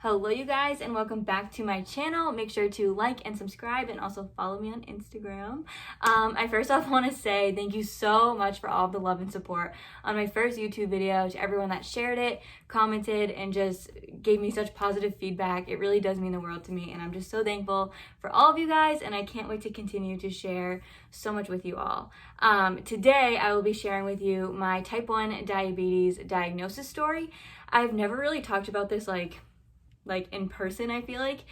Hello you guys, and welcome back to my channel. Make sure to like and subscribe and also follow me on Instagram. I first off want to say thank you so much for all of the love and support on my first YouTube video, to everyone that shared it, commented, and just gave me such positive feedback. It really does mean the world to me, and I'm just so thankful for all of you guys, and I can't wait to continue to share so much with you all. Today I will be sharing with you my type 1 diabetes diagnosis story. I've never really talked about this like in person, I feel like.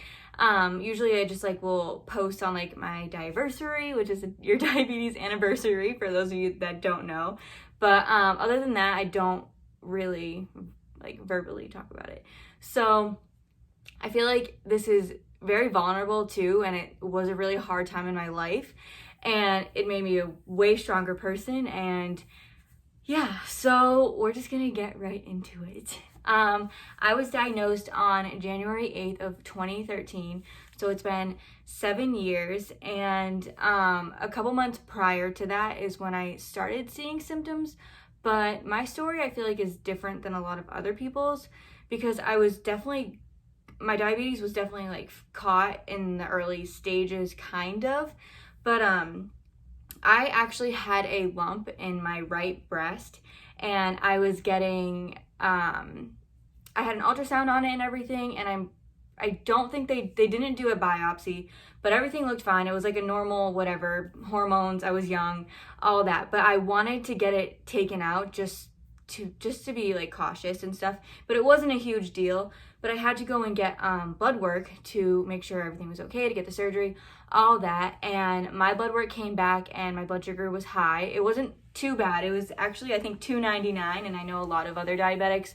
Usually I just will post on my diversary, which is your diabetes anniversary for those of you that don't know. But other than that, I don't really verbally talk about it. So I feel like this is very vulnerable too, and it was a really hard time in my life, and it made me a way stronger person. And yeah, so we're just gonna get right into it. I was diagnosed on January 8th of 2013, so it's been 7 years, and a couple months prior to that is when I started seeing symptoms. But my story, I feel like, is different than a lot of other people's, because my diabetes was definitely caught in the early stages, kind of. But I actually had a lump in my right breast, and I was getting I had an ultrasound on it and everything, and I don't think they didn't do a biopsy, but everything looked fine. It was like a normal whatever, hormones, I was young, all that. But I wanted to get it taken out just to be cautious and stuff, but it wasn't a huge deal. But I had to go and get blood work to make sure everything was okay, to get the surgery, all that. And my blood work came back and my blood sugar was high. It wasn't too bad. It was actually, I think, 299, and I know a lot of other diabetics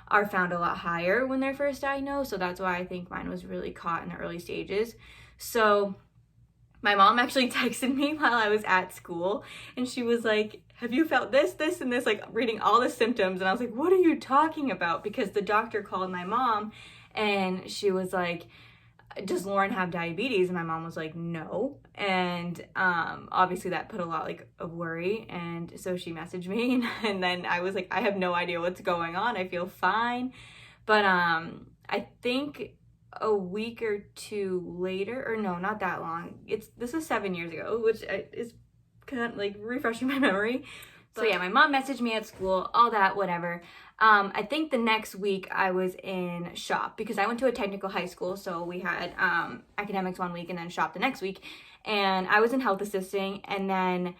are found a lot higher when they're first diagnosed, so that's why I think mine was really caught in the early stages. So my mom actually texted me while I was at school, and she was like, have you felt this, and this, reading all the symptoms. And I was like, what are you talking about? Because the doctor called my mom, and she was like, does Lauren have diabetes? And my mom was like, no. And obviously that put a lot of worry, and so she messaged me, and then I was like, I have no idea what's going on. I feel fine. But I think a week or two later, or no, not that long, this was 7 years ago, which is kind of refreshing my memory. So yeah, my mom messaged me at school, all that, whatever. I think the next week I was in shop, because I went to a technical high school, so we had academics one week and then shop the next week, and I was in health assisting. And then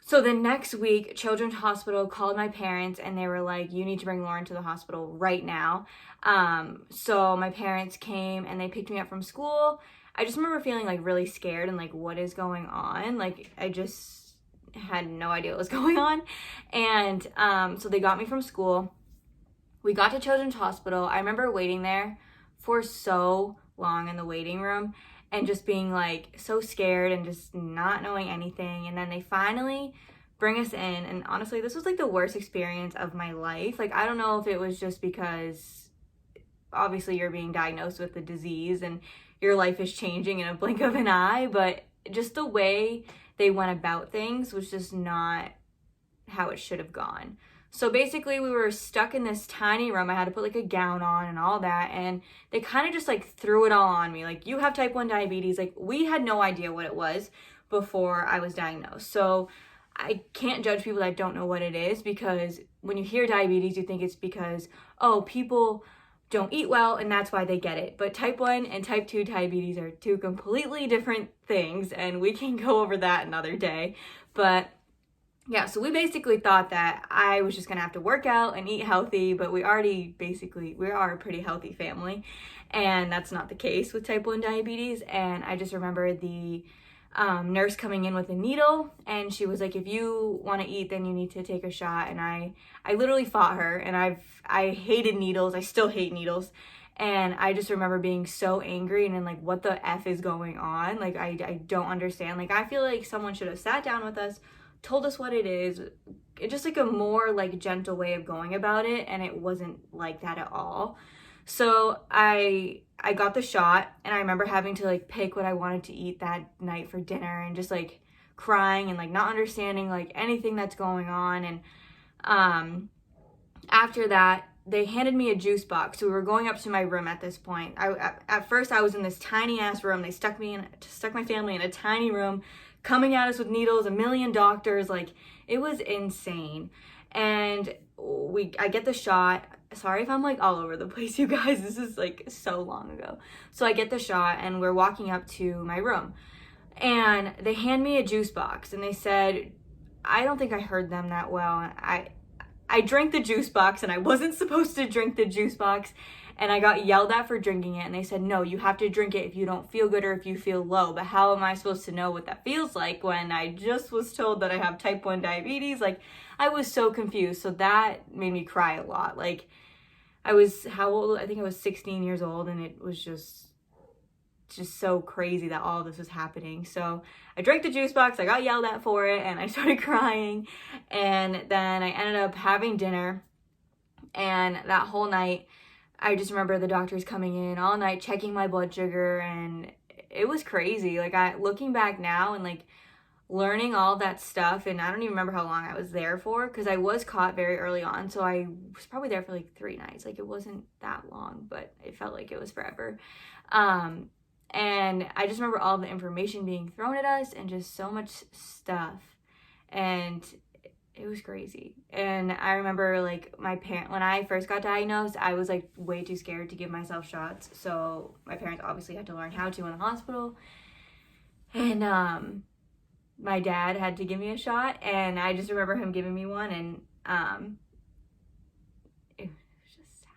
so the next week, Children's Hospital called my parents, and they were like, you need to bring Lauren to the hospital right now. So my parents came and they picked me up from school. I just remember feeling really scared and what is going on? I just had no idea what was going on. And so they got me from school. We got to Children's Hospital. I remember waiting there for so long in the waiting room and just being so scared and just not knowing anything. And then they finally bring us in, and honestly, this was the worst experience of my life. I don't know if it was just because obviously you're being diagnosed with the disease and your life is changing in a blink of an eye, but just the way they went about things was just not how it should have gone. So basically we were stuck in this tiny room. I had to put a gown on and all that, and they kind of just threw it all on me. You have type 1 diabetes. We had no idea what it was before I was diagnosed. So I can't judge people that don't know what it is, because when you hear diabetes, you think it's because, oh, people don't eat well and that's why they get it. But type 1 and type 2 diabetes are two completely different things, and we can go over that another day. But yeah, so we basically thought that I was just gonna have to work out and eat healthy, but we are a pretty healthy family, and that's not the case with type 1 diabetes. And I just remember the nurse coming in with a needle, and she was like, if you want to eat, then you need to take a shot. And I literally fought her, and I hated needles. I still hate needles. And I just remember being so angry and then what the F is going on? I don't understand. I feel like someone should have sat down with us, told us what it is. It's just a more gentle way of going about it, and it wasn't like that at all. So I got the shot, and I remember having to pick what I wanted to eat that night for dinner, and just crying and not understanding anything that's going on. And after that, they handed me a juice box. So we were going up to my room at this point. At first I was in this tiny ass room. They stuck my family in a tiny room, coming at us with needles, a million doctors. Like, it was insane. And I get the shot. Sorry if I'm like all over the place, you guys. This is like so long ago. So I get the shot and we're walking up to my room. And they hand me a juice box and they said, I don't think I heard them that well. I drank the juice box and I wasn't supposed to drink the juice box, and I got yelled at for drinking it, and they said, no, you have to drink it if you don't feel good or if you feel low. But how am I supposed to know what that feels like when I just was told that I have type 1 diabetes? Like, I was so confused. So that made me cry a lot. Like, how old? I think I was 16 years old, and it was just so crazy that all of this was happening. So I drank the juice box, I got yelled at for it, and I started crying. And then I ended up having dinner, and that whole night I just remember the doctors coming in all night, checking my blood sugar, and it was crazy. Like, looking back now and like learning all that stuff, and I don't even remember how long I was there for, because I was caught very early on, so I was probably there for like 3 nights. Like, it wasn't that long, but it felt like it was forever. And I just remember all the information being thrown at us and just so much stuff. And it was crazy. And I remember like when I first got diagnosed, I was like way too scared to give myself shots. So my parents obviously had to learn how to in the hospital. And my dad had to give me a shot. And I just remember him giving me one. And it was just sad.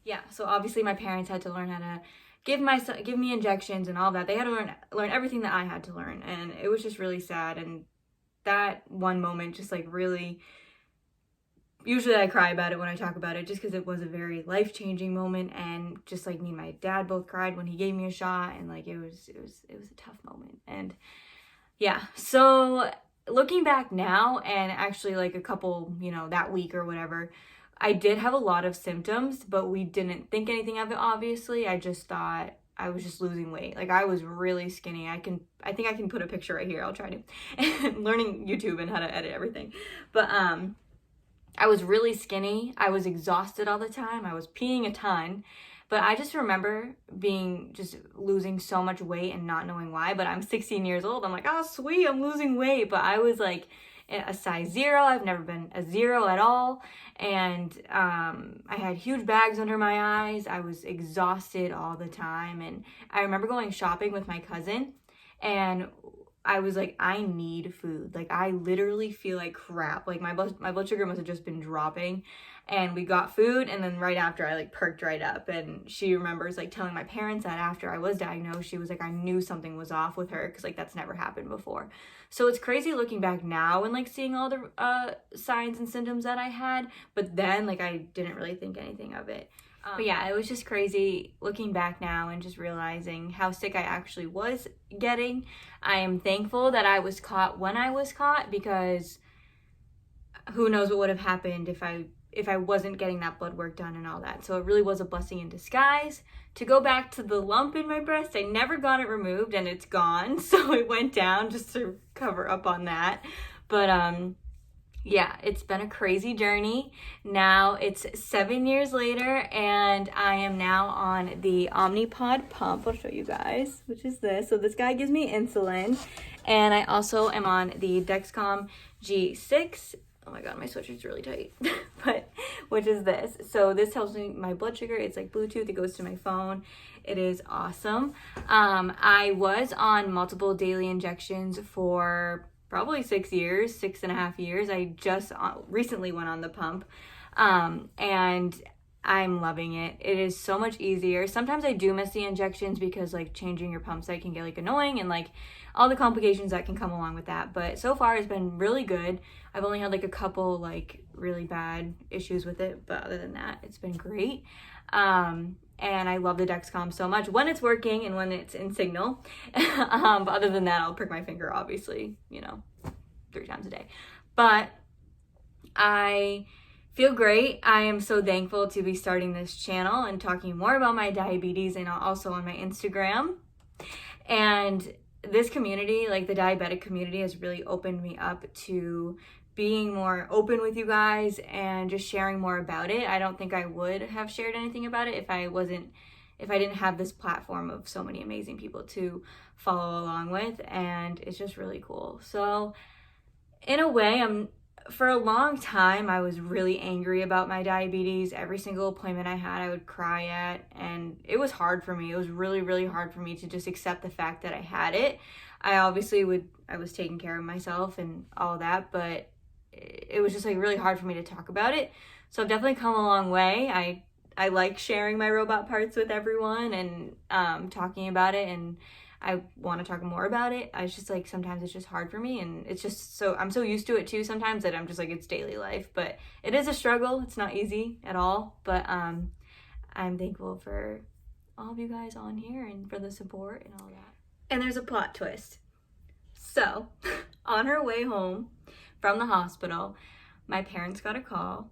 Yeah, so obviously my parents had to learn how to give me injections and all that. They had to learn everything that I had to learn, and it was just really sad. And that one moment just like really, usually I cry about it when I talk about it, just because it was a very life-changing moment, and just like me and my dad both cried when he gave me a shot, and like it was a tough moment. And yeah, so looking back now, and actually like a couple, that week or whatever, I did have a lot of symptoms, but we didn't think anything of it, obviously. I just thought I was just losing weight. Like, I was really skinny. I think I can put a picture right here. I'll try to. Learning YouTube and how to edit everything. But I was really skinny. I was exhausted all the time. I was peeing a ton. But I just remember just losing so much weight and not knowing why. But I'm 16 years old. I'm like, oh, sweet, I'm losing weight. But I was like a size 0. I've never been a 0 at all. And I had huge bags under my eyes. I was exhausted all the time. And I remember going shopping with my cousin, and I was like, I need food. Like, I literally feel like crap. Like, my blood sugar must have just been dropping. And we got food, and then right after I like perked right up. And she remembers like telling my parents that after I was diagnosed, she was like, I knew something was off with her, because like that's never happened before. So it's crazy looking back now and like seeing all the signs and symptoms that I had, but then like I didn't really think anything of it. But yeah, it was just crazy looking back now and just realizing how sick I actually was getting. I am thankful that I was caught when I was caught, because who knows what would have happened if I wasn't getting that blood work done and all that. So it really was a blessing in disguise. To go back to the lump in my breast, I never got it removed, and it's gone. So it went down just to cover up on that. But yeah, it's been a crazy journey. Now it's 7 years later, and I am now on the Omnipod pump. I'll show you guys, which is this. So this guy gives me insulin, and I also am on the Dexcom G6. Oh my god, my sweatshirt's really tight. But which is this. So this tells me my blood sugar. It's like Bluetooth. It goes to my phone. It is awesome. I was on multiple daily injections for probably 6.5 years. I just recently went on the pump. And I'm loving it. It is so much easier. Sometimes I do miss the injections, because like changing your pump site can get like annoying, and like all the complications that can come along with that. But so far it's been really good. I've only had like a couple like really bad issues with it, but other than that, it's been great. And I love the Dexcom so much when it's working and when it's in signal. But other than that, I'll prick my finger, obviously, 3 times a day. But I feel great. I am so thankful to be starting this channel and talking more about my diabetes, and also on my Instagram. And this community, like the diabetic community, has really opened me up to being more open with you guys and just sharing more about it. I don't think I would have shared anything about it if I didn't have this platform of so many amazing people to follow along with, and it's just really cool. So in a way, for a long time, I was really angry about my diabetes. Every single appointment I had, I would cry at, and it was hard for me. It was really, really hard for me to just accept the fact that I had it. I was taking care of myself and all that, but it was just like really hard for me to talk about it. So I've definitely come a long way. I like sharing my robot parts with everyone and talking about it, and I want to talk more about it. I just like, sometimes it's just hard for me, and it's just so, I'm so used to it too sometimes that I'm just like, it's daily life. But it is a struggle. It's not easy at all, but I'm thankful for all of you guys on here and for the support and all that. And there's a plot twist. So on her way home from the hospital, my parents got a call,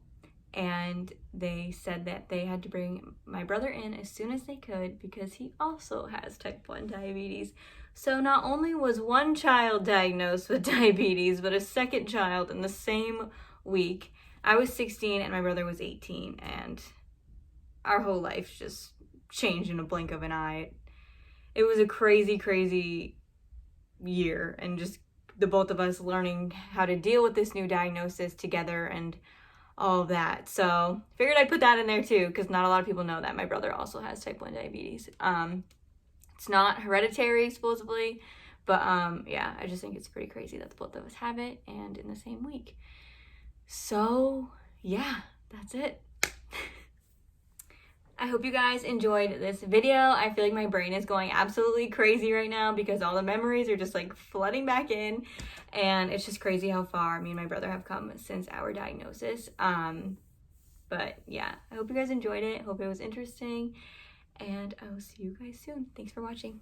and they said that they had to bring my brother in as soon as they could because he also has type 1 diabetes. So not only was one child diagnosed with diabetes, but a second child in the same week. I was 16 and my brother was 18, and our whole life just changed in a blink of an eye. It was a crazy, crazy year, and just the both of us learning how to deal with this new diagnosis together and all of that. So figured I'd put that in there too, because not a lot of people know that my brother also has type 1 diabetes. It's not hereditary supposedly, but yeah, I just think it's pretty crazy that the both of us have it and in the same week. So yeah, that's it. I hope you guys enjoyed this video. I feel like my brain is going absolutely crazy right now because all the memories are just like flooding back in, and it's just crazy how far me and my brother have come since our diagnosis. But yeah, I hope you guys enjoyed it. Hope it was interesting, and I will see you guys soon. Thanks for watching.